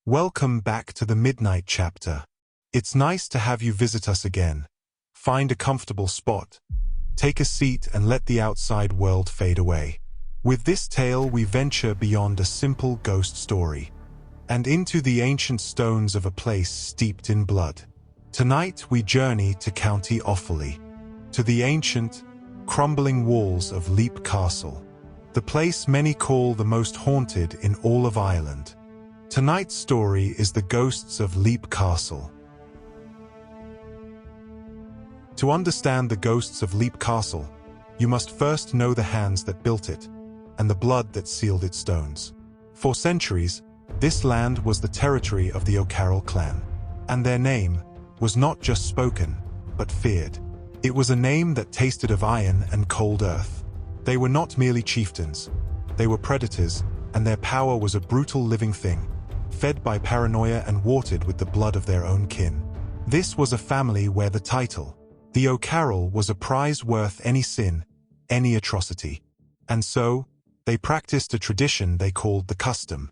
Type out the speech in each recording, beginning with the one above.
Welcome back to the Midnight Chapter. It's nice to have you visit us again. Find a comfortable spot. Take a seat and let the outside world fade away. With this tale we venture beyond a simple ghost story and into the ancient stones of a place steeped in blood. Tonight we journey to County Offaly, to the ancient, crumbling walls of Leap Castle, the place many call the most haunted in all of Ireland. Tonight's story is the ghosts of Leap Castle. To understand the ghosts of Leap Castle, you must first know the hands that built it, and the blood that sealed its stones. For centuries, this land was the territory of the O'Carroll clan, and their name was not just spoken, but feared. It was a name that tasted of iron and cold earth. They were not merely chieftains, they were predators, and their power was a brutal living thing, fed by paranoia and watered with the blood of their own kin. This was a family where the title, the O'Carroll, was a prize worth any sin, any atrocity. And so, they practiced a tradition they called the custom.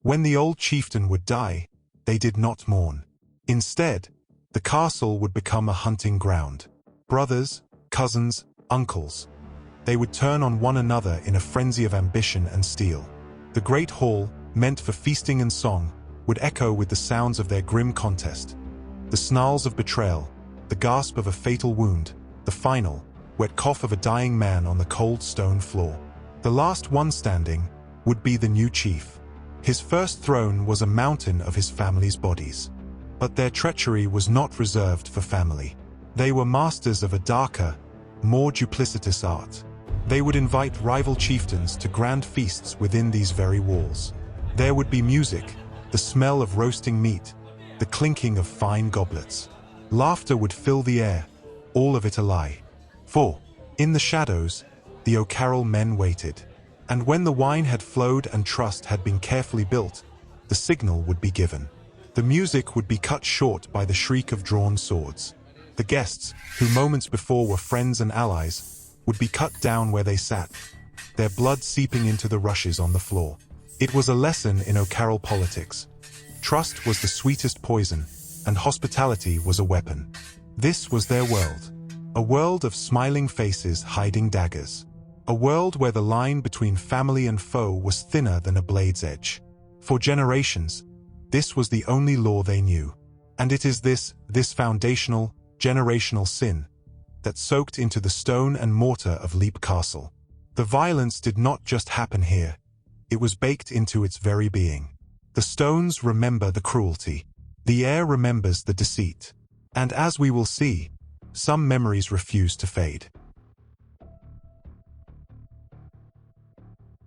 When the old chieftain would die, they did not mourn. Instead, the castle would become a hunting ground. Brothers, cousins, uncles. They would turn on one another in a frenzy of ambition and steel. The great hall, meant for feasting and song, would echo with the sounds of their grim contest. The snarls of betrayal, the gasp of a fatal wound, the final, wet cough of a dying man on the cold stone floor. The last one standing would be the new chief. His first throne was a mountain of his family's bodies. But their treachery was not reserved for family. They were masters of a darker, more duplicitous art. They would invite rival chieftains to grand feasts within these very walls. There would be music, the smell of roasting meat, the clinking of fine goblets. Laughter would fill the air, all of it a lie. For, in the shadows, the O'Carroll men waited. And when the wine had flowed and trust had been carefully built, the signal would be given. The music would be cut short by the shriek of drawn swords. The guests, who moments before were friends and allies, would be cut down where they sat, their blood seeping into the rushes on the floor. It was a lesson in O'Carroll politics. Trust was the sweetest poison, and hospitality was a weapon. This was their world. A world of smiling faces hiding daggers. A world where the line between family and foe was thinner than a blade's edge. For generations, this was the only law they knew. And it is this foundational, generational sin that soaked into the stone and mortar of Leap Castle. The violence did not just happen here. It was baked into its very being. The stones remember the cruelty. The air remembers the deceit. And as we will see, some memories refuse to fade.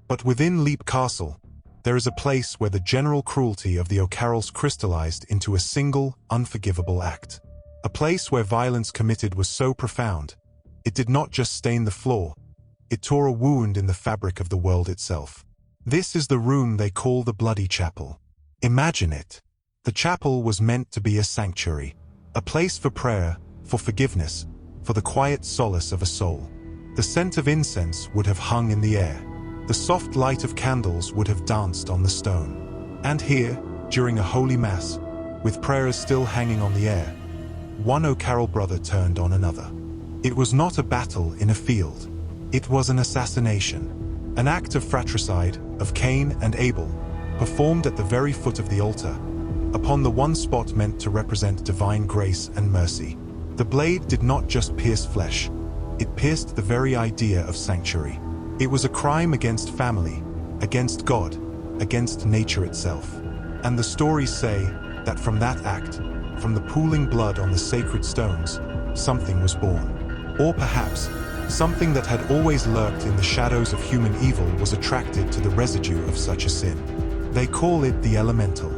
But within Leap Castle, there is a place where the general cruelty of the O'Carrolls crystallized into a single, unforgivable act. A place where violence committed was so profound, it did not just stain the floor, it tore a wound in the fabric of the world itself. This is the room they call the Bloody Chapel. Imagine it. The chapel was meant to be a sanctuary, a place for prayer, for forgiveness, for the quiet solace of a soul. The scent of incense would have hung in the air. The soft light of candles would have danced on the stone. And here, during a holy mass, with prayers still hanging on the air, one O'Carroll brother turned on another. It was not a battle in a field. It was an assassination. An act of fratricide, of Cain and Abel, performed at the very foot of the altar, upon the one spot meant to represent divine grace and mercy. The blade did not just pierce flesh, it pierced the very idea of sanctuary. It was a crime against family, against God, against nature itself. And the stories say that from that act, from the pooling blood on the sacred stones, something was born. Or perhaps, something that had always lurked in the shadows of human evil was attracted to the residue of such a sin. They call it the elemental.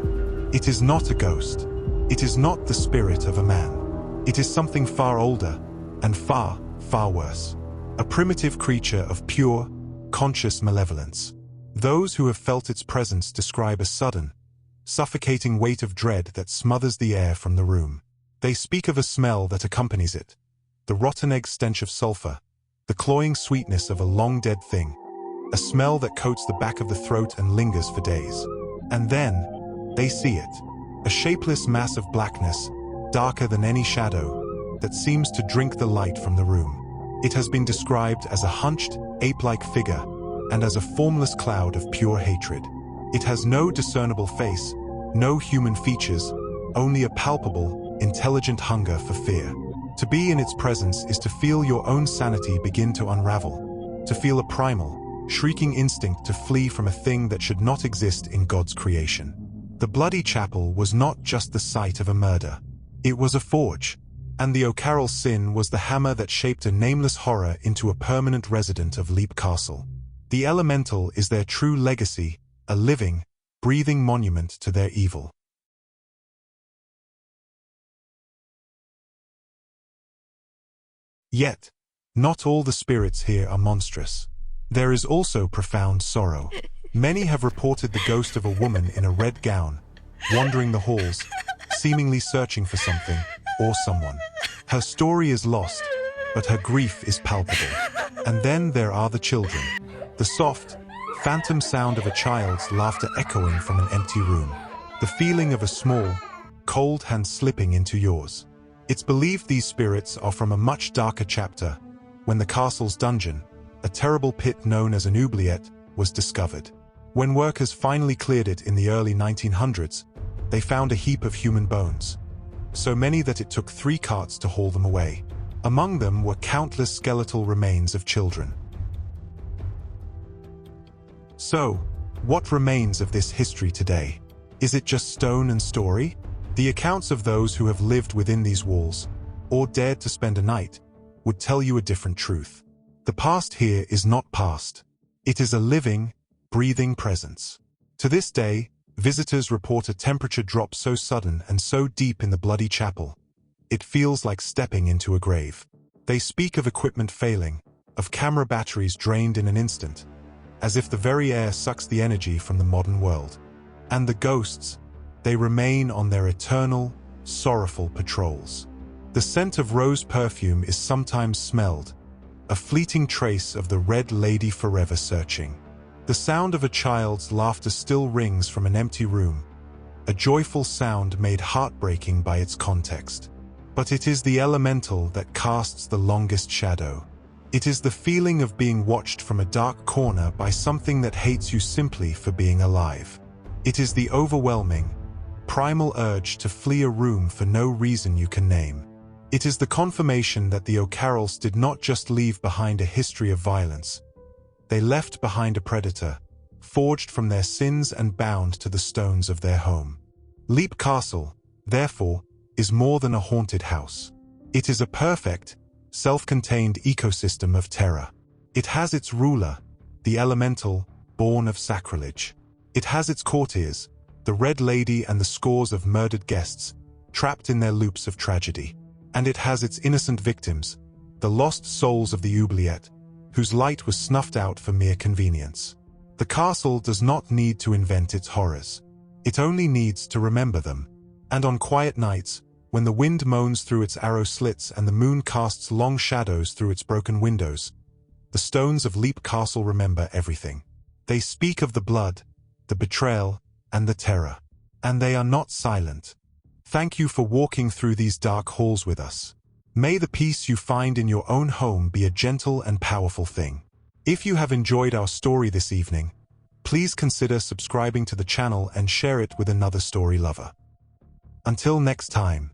It is not a ghost. It is not the spirit of a man. It is something far older and far, far worse. A primitive creature of pure, conscious malevolence. Those who have felt its presence describe a sudden, suffocating weight of dread that smothers the air from the room. They speak of a smell that accompanies it, the rotten egg stench of sulfur, the cloying sweetness of a long-dead thing, a smell that coats the back of the throat and lingers for days. And then, They see it. A shapeless mass of blackness, darker than any shadow, that seems to drink the light from the room. It has been described as a hunched, ape-like figure, and as a formless cloud of pure hatred. It has no discernible face, no human features, only a palpable, intelligent hunger for fear. To be in its presence is to feel your own sanity begin to unravel, to feel a primal, shrieking instinct to flee from a thing that should not exist in God's creation. The bloody chapel was not just the site of a murder. It was a forge, and the O'Carroll sin was the hammer that shaped a nameless horror into a permanent resident of Leap Castle. The elemental is their true legacy, a living, breathing monument to their evil. Yet, not all the spirits here are monstrous. There is also profound sorrow. Many have reported the ghost of a woman in a red gown, wandering the halls, seemingly searching for something or someone. Her story is lost, but her grief is palpable. And then there are the children. The soft, phantom sound of a child's laughter echoing from an empty room. The feeling of a small, cold hand slipping into yours. It's believed these spirits are from a much darker chapter, when the castle's dungeon, a terrible pit known as an oubliette, was discovered. When workers finally cleared it in the early 1900s, they found a heap of human bones. So many that it took 3 carts to haul them away. Among them were countless skeletal remains of children. So, what remains of this history today? Is it just stone and story? The accounts of those who have lived within these walls, or dared to spend a night, would tell you a different truth. The past here is not past. It is a living, breathing presence. To this day, visitors report a temperature drop so sudden and so deep in the bloody chapel, it feels like stepping into a grave. They speak of equipment failing, of camera batteries drained in an instant, as if the very air sucks the energy from the modern world. And the ghosts, they remain on their eternal, sorrowful patrols. The scent of rose perfume is sometimes smelled, a fleeting trace of the Red Lady forever searching. The sound of a child's laughter still rings from an empty room, a joyful sound made heartbreaking by its context. But it is the elemental that casts the longest shadow. It is the feeling of being watched from a dark corner by something that hates you simply for being alive. It is the overwhelming, primal urge to flee a room for no reason you can name. It is the confirmation that the O'Carrolls did not just leave behind a history of violence. They left behind a predator, forged from their sins and bound to the stones of their home. Leap Castle, therefore, is more than a haunted house. It is a perfect, self-contained ecosystem of terror. It has its ruler, the elemental, born of sacrilege. It has its courtiers, the Red Lady and the scores of murdered guests, trapped in their loops of tragedy. And it has its innocent victims, the lost souls of the oubliette, whose light was snuffed out for mere convenience. The castle does not need to invent its horrors. It only needs to remember them. And on quiet nights, when the wind moans through its arrow slits and the moon casts long shadows through its broken windows, the stones of Leap Castle remember everything. They speak of the blood, the betrayal, and the terror. And they are not silent. Thank you for walking through these dark halls with us. May the peace you find in your own home be a gentle and powerful thing. If you have enjoyed our story this evening, please consider subscribing to the channel and share it with another story lover. Until next time.